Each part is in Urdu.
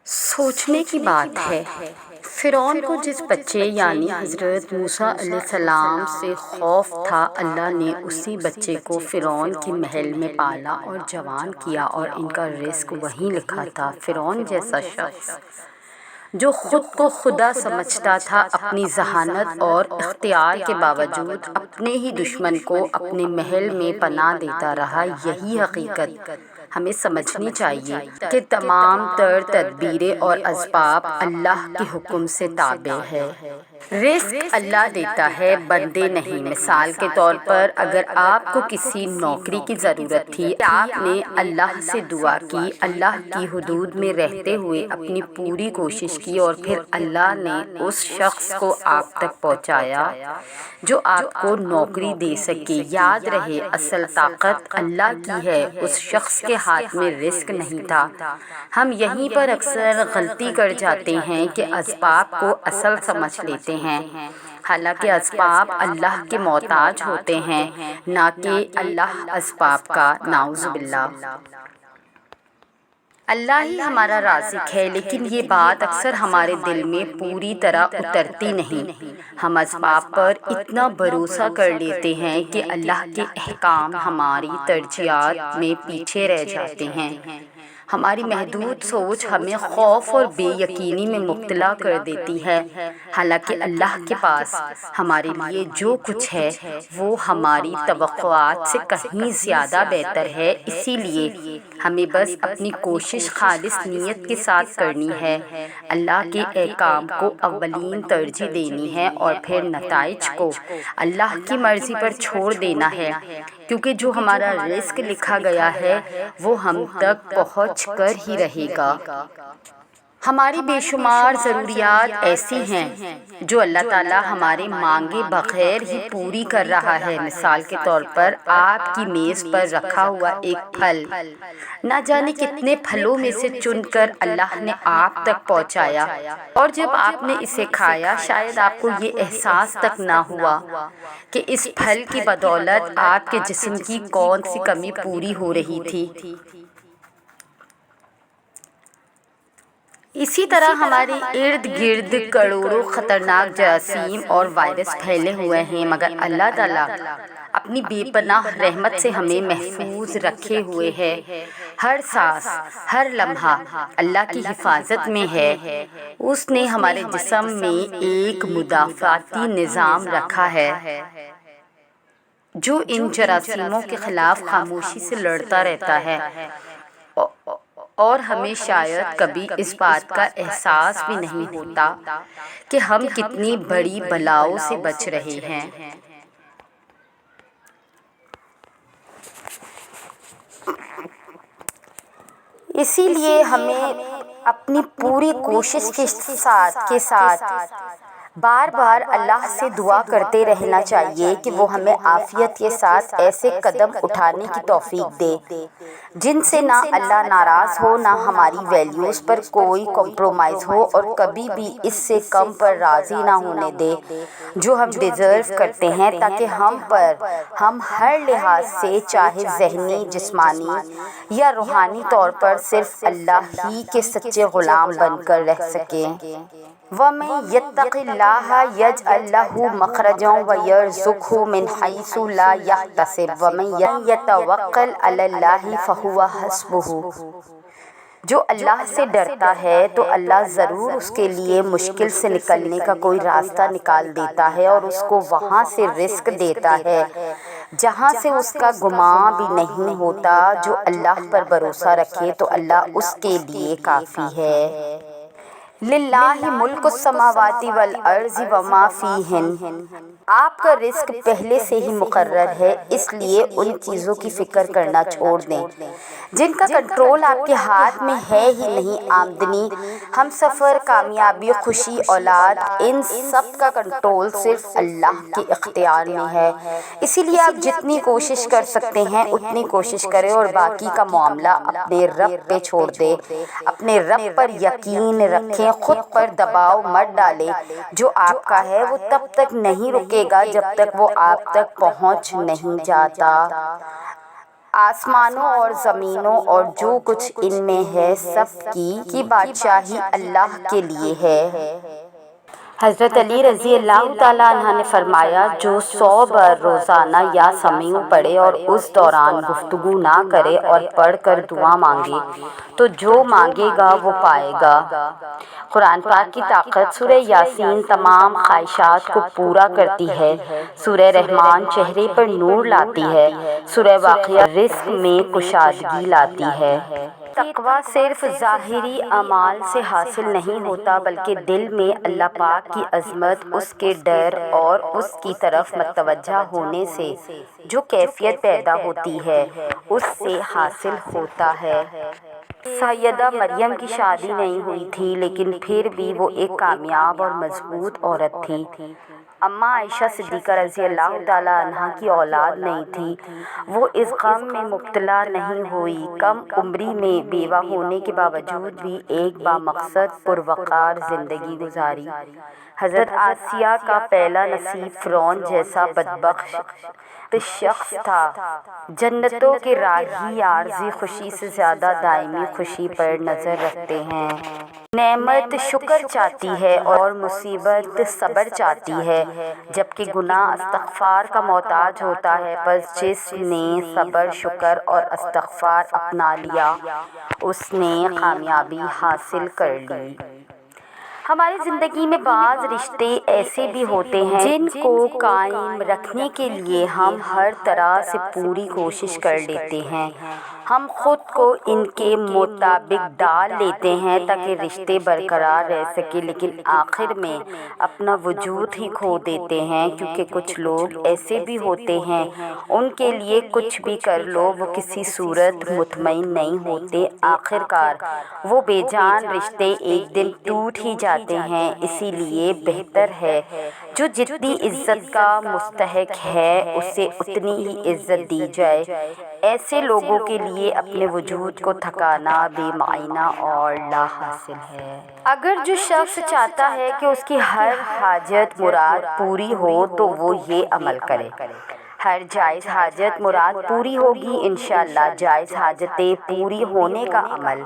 سوچنے کی بات ہے، فرعون کو جس بچے یعنی حضرت موسیٰ علیہ السلام سے خوف تھا، اللہ نے اسی بچے کو فرعون کے محل میں پالا اور جوان کیا، اور ان کا رزق وہیں لکھا تھا۔ فرعون جیسا شخص جو خود کو خدا سمجھتا تھا، اپنی ذہانت اور اختیار کے باوجود اپنے ہی دشمن کو اپنے محل میں پناہ دیتا رہا۔ یہی حقیقت ہمیں سمجھنی چاہیے کہ تمام تر تدبیریں اور اسباب اللہ کے حکم سے تابع ہے۔ رزق اللہ دیتا ہے، بندے نہیں۔ مثال کے طور پر، اگر آپ کو کسی نوکری کی ضرورت تھی، آپ نے اللہ سے دعا کی، اللہ کی حدود میں رہتے ہوئے اپنی پوری کوشش کی، اور پھر اللہ نے اس شخص کو آپ تک پہنچایا جو آپ کو نوکری دے سکے۔ یاد رہے، اصل طاقت اللہ کی ہے، اس شخص کے ہاتھ میں رزق نہیں تھا۔ ہم یہیں پر اکثر غلطی کر جاتے ہیں کہ اسباب کو اصل سمجھ لیتے ہیں، حالانکہ اسباب اللہ کے محتاج ہوتے ہیں، نہ کہ اللہ اسباب کا۔ نعوذ باللہ۔ اللہ ہی ہمارا رازق ہے، لیکن یہ بات اکثر ہمارے دل میں پوری طرح اترتی نہیں۔ ہم اسباب پر اتنا بھروسہ کر لیتے ہیں کہ اللہ کے احکام ہماری ترجیحات میں پیچھے رہ جاتے ہیں۔ ہماری محدود سوچ ہمیں خوف اور بے یقینی میں مبتلا کر دیتی ہے، حالانکہ اللہ کے پاس ہمارے لیے جو کچھ ہے وہ ہماری توقعات سے کہیں زیادہ بہتر ہے۔ اسی لیے ہمیں بس اپنی کوشش خالص نیت کے ساتھ کرنی ہے، اللہ کے احکام کو اولین ترجیح دینی ہے، اور پھر نتائج کو اللہ کی مرضی پر چھوڑ دینا ہے، کیونکہ جو ہمارا رزق لکھا گیا ہے وہ ہم تک پہنچ کر ہی رہے گا۔ ہماری بے شمار ضروریات ایسی ہیں جو اللہ تعالیٰ ہمارے مانگے بغیر ہی پوری کر رہا ہے۔ مثال کے طور پر، آپ کی میز پر رکھا ہوا ایک پھل، نہ جانے کتنے پھلوں میں سے چن کر اللہ نے آپ تک پہنچایا، اور جب آپ نے اسے کھایا، شاید آپ کو یہ احساس تک نہ ہوا کہ اس پھل کی بدولت آپ کے جسم کی کون سی کمی پوری ہو رہی تھی۔ اسی طرح ہمارے ارد گرد کروڑوں خطرناک جراثیم اور وائرس پھیلے ہوئے ہیں، مگر اللہ تعالیٰ اپنی بے پناہ رحمت سے ہمیں محفوظ رکھے ہوئے ہے۔ ہر سانس، ہر لمحہ اللہ کی حفاظت میں ہے۔ اس نے ہمارے جسم میں ایک مدافعتی نظام رکھا ہے جو ان جراثیموں کے خلاف خاموشی سے لڑتا رہتا ہے، اور ہمیں شاید کبھی اس بات کا احساس بھی نہیں ہوتا کہ ہم کتنی بڑی بلاؤں سے بچ رہے ہیں۔ اسی لیے ہمیں اپنی پوری کوشش کے ساتھ بار بار اللہ سے دعا کرتے رہنا چاہیے کہ وہ ہمیں عافیت کے ساتھ ایسے قدم اٹھانے کی توفیق دے جن سے نہ اللہ ناراض ہو، نہ ہماری ویلیوز پر کوئی کمپرومائز ہو، اور کبھی بھی اس سے کم پر راضی نہ ہونے دے جو ہم ڈیزرو کرتے ہیں، تاکہ ہم ہر لحاظ سے، چاہے ذہنی، جسمانی یا روحانی طور پر، صرف اللہ ہی کے سچے غلام بن کر رہ سکیں۔ وَمَن يَتَّقِ اللَّهَ يَجْعَل لَّهُ مَخْرَجًا وَيَرْزُقْهُ مِنْ حَيْثُ لَا يَحْتَسِبُ وَمَن يَتَوَکَّلْ عَلَى اللَّهِ فَهُوَ حَسْبُهُ۔ جو اللہ سے ڈرتا ہے تو اللہ ضرور اس کے لیے مشکل سے نکلنے کا کوئی راستہ نکال دیتا ہے، اور اس کو وہاں سے رزق دیتا ہے جہاں سے اس کا گمان بھی نہیں ہوتا۔ جو اللہ پر بھروسہ رکھے تو اللہ اس کے لیے کافی ہے۔ للہ ملک السماوات والارض وما فیہن۔ آپ کا رزق پہلے سے ہی مقرر ہے، اس لیے ان چیزوں کی فکر کرنا چھوڑ دیں جن کا کنٹرول آپ کے ہاتھ میں ہے ہی نہیں۔ آمدنی، ہم سفر، کامیابی، خوشی، اولاد، ان سب کا کنٹرول صرف اللہ کے اختیار میں ہے۔ اسی لیے آپ جتنی کوشش کر سکتے ہیں اتنی کوشش کریں، اور باقی کا معاملہ اپنے رب پہ چھوڑ دیں۔ اپنے رب پر یقین رکھیں، خود پر دباؤ مت ڈالیں۔ جو آپ کا ہے وہ تب تک نہیں رکے گا جب تک وہ آپ تک پہنچ نہیں جاتا۔ آسمانوں اور زمینوں اور جو کچھ ان میں ہے سب کی بادشاہی اللہ کے لیے ہے۔ حضرت علی رضی اللہ تعالیٰ عنہ نے فرمایا، جو 100 بار روزانہ یا سمیع پڑھے اور اس دوران گفتگو نہ کرے اور پڑھ کر دعا مانگے تو جو مانگے گا وہ پائے گا۔ قرآن پاک کی طاقت۔ سورہ یاسین تمام خواہشات کو پورا کرتی ہے، سورہ رحمان چہرے پر نور لاتی ہے، سورہ واقعہ رزق میں کشادگی لاتی ہے۔ تقوی صرف ظاہری اعمال سے حاصل نہیں ہوتا بلکہ دل میں اللہ پاک کی عظمت، اس کے ڈر اور اس کی طرف متوجہ ہونے سے جو کیفیت پیدا ہوتی ہے اس سے حاصل ہوتا ہے۔ سیدہ مریم کی شادی نہیں ہوئی تھی لیکن پھر بھی وہ ایک کامیاب اور مضبوط عورت تھی۔ اماں عائشہ صدیقہ رضی اللہ تعالیٰ عنہ کی اولاد نہیں تھی، وہ اس غم میں مبتلا نہیں ہوئی، کم عمری میں بیوہ ہونے کے باوجود بھی ایک بامقصد پروقار زندگی گزاری۔ حضرت آسیہ کا پہلا نصیب فرعون جیسا بدبخت شخص تھا۔ جنتوں کے راہی عارضی خوشی سے زیادہ دائمی خوشی پر نظر رکھتے ہیں۔ نعمت شکر چاہتی ہے اور مصیبت صبر چاہتی ہے، جبکہ گناہ استغفار کا محتاج ہوتا ہے۔ بس جس نے صبر، شکر اور استغفار اپنا لیا اس نے کامیابی حاصل کر لی۔ ہماری زندگی میں بعض رشتے ایسے بھی ہوتے ہیں جن کو قائم رکھنے کے لیے ہم ہر طرح سے پوری کوشش کر لیتے ہیں، ہم خود کو ان کے مطابق ڈال لیتے ہیں تاکہ رشتے برقرار رہ سکے، لیکن آخر میں اپنا وجود ہی کھو دیتے ہیں، کیونکہ کچھ لوگ ایسے بھی ہوتے ہیں ان کے لیے کچھ بھی کر لو وہ کسی صورت مطمئن نہیں ہوتے، آخر کار وہ بے جان رشتے ایک دن ٹوٹ ہی جاتے ہیں۔ اسی لیے بہتر ہے جو جتنی عزت کا مستحق ہے اسے اتنی ہی عزت دی جائے۔ ایسے لوگوں کے لیے اپنے وجود کو تھکانا بے معنی اور لا حاصل ہے۔ اگر جو شخص چاہتا ہے کہ اس کی ہر حاجت مراد پوری ہو تو وہ یہ عمل کرے، ہر جائز حاجت مراد پوری ہوگی انشاءاللہ۔ جائز حاجتیں پوری ہونے کا عمل۔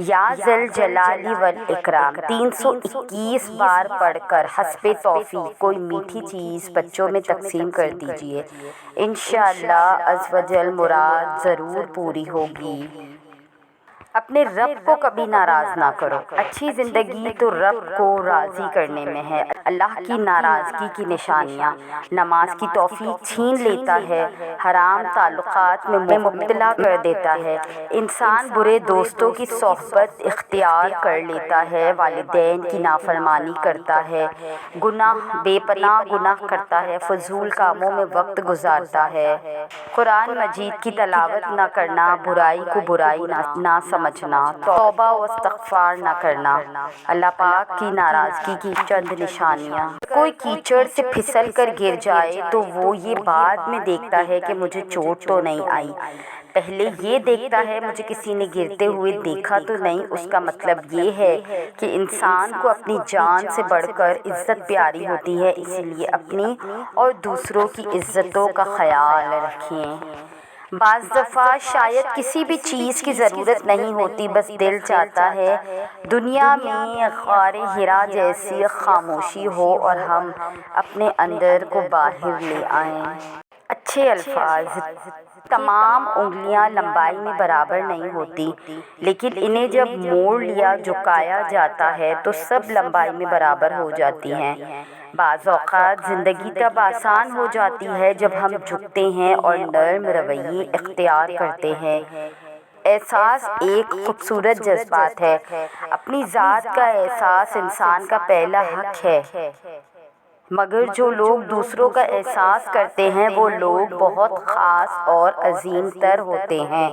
یا ذل جلال والاکرام 321 بار پڑھ کر حسب توفیق کوئی میٹھی چیز بچوں میں تقسیم کر دیجیے، انشاءاللہ عز و جل مراد ضرور پوری ہوگی۔ اپنے رب کو کبھی ناراض نہ کرو۔ اچھی زندگی تو رب کو راضی کرنے میں ہے۔ اللہ کی ناراضگی کی نشانیاں: نماز کی توفیق چھین لیتا ہے، حرام تعلقات میں مبتلا کر دیتا ہے، انسان برے دوستوں کی صحبت اختیار کر لیتا ہے، والدین کی نافرمانی کرتا ہے، گناہ بے پناہ گناہ کرتا ہے، فضول کاموں میں وقت گزارتا ہے، قرآن مجید کی تلاوت نہ کرنا، برائی کو برائی نہ سمجھنا، توبہ و استغفار نہ کرنا۔ اللہ پاک کی ناراضگی کی چند نشانیاں: کوئی کیچڑ سے پھسل کر گر جائے تو وہ یہ بعد میں دیکھتا ہے کہ مجھے چوٹ تو نہیں آئی، پہلے یہ دیکھتا ہے مجھے کسی نے گرتے ہوئے دیکھا تو نہیں۔ اس کا مطلب یہ ہے کہ انسان کو اپنی جان سے بڑھ کر عزت پیاری ہوتی ہے، اسی لیے اپنی اور دوسروں کی عزتوں کا خیال رکھیں۔ بعض دفعہ شاید کسی بھی چیز کی ضرورت نہیں ہوتی، بس دل چاہتا ہے دنیا میں غار حرا جیسی خاموشی ہو اور ہم اپنے اندر کو باہر لے آئیں۔ اچھے الفاظ: تمام انگلیاں لمبائی میں برابر نہیں ہوتی، لیکن انہیں جب موڑ لیا جھکایا جاتا ہے تو سب لمبائی میں برابر ہو جاتی ہیں۔ بعض اوقات زندگی تب آسان ہو جاتی ہے جب ہم جھکتے ہیں اور نرم رویے اختیار کرتے ہیں۔ احساس ایک خوبصورت جذبات ہے۔ اپنی ذات کا احساس انسان کا پہلا حق ہے، مگر جو لوگ دوسروں کا احساس کرتے ہیں وہ لوگ بہت خاص اور عظیم تر ہوتے ہیں۔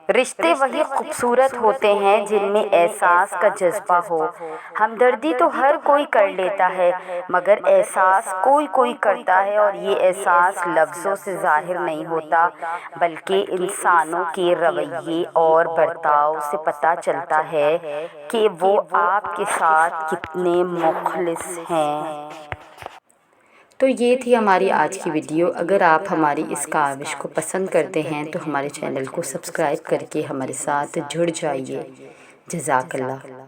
رشتے وہی خوبصورت ہوتے ہیں جن میں احساس کا جذبہ ہو۔ ہمدردی تو ہر کوئی کر لیتا ہے، مگر احساس کوئی کوئی کرتا ہے، اور یہ احساس لفظوں سے ظاہر نہیں ہوتا بلکہ انسانوں کے رویے اور برتاؤ سے پتہ چلتا ہے کہ وہ آپ کے ساتھ کتنے مخلص ہیں۔ تو یہ تھی ہماری آج کی ویڈیو۔ اگر آپ ہماری اس کاوش کو پسند کرتے ہیں تو ہمارے چینل کو سبسکرائب کر کے ہمارے ساتھ جڑ جائیے۔ جزاک اللہ۔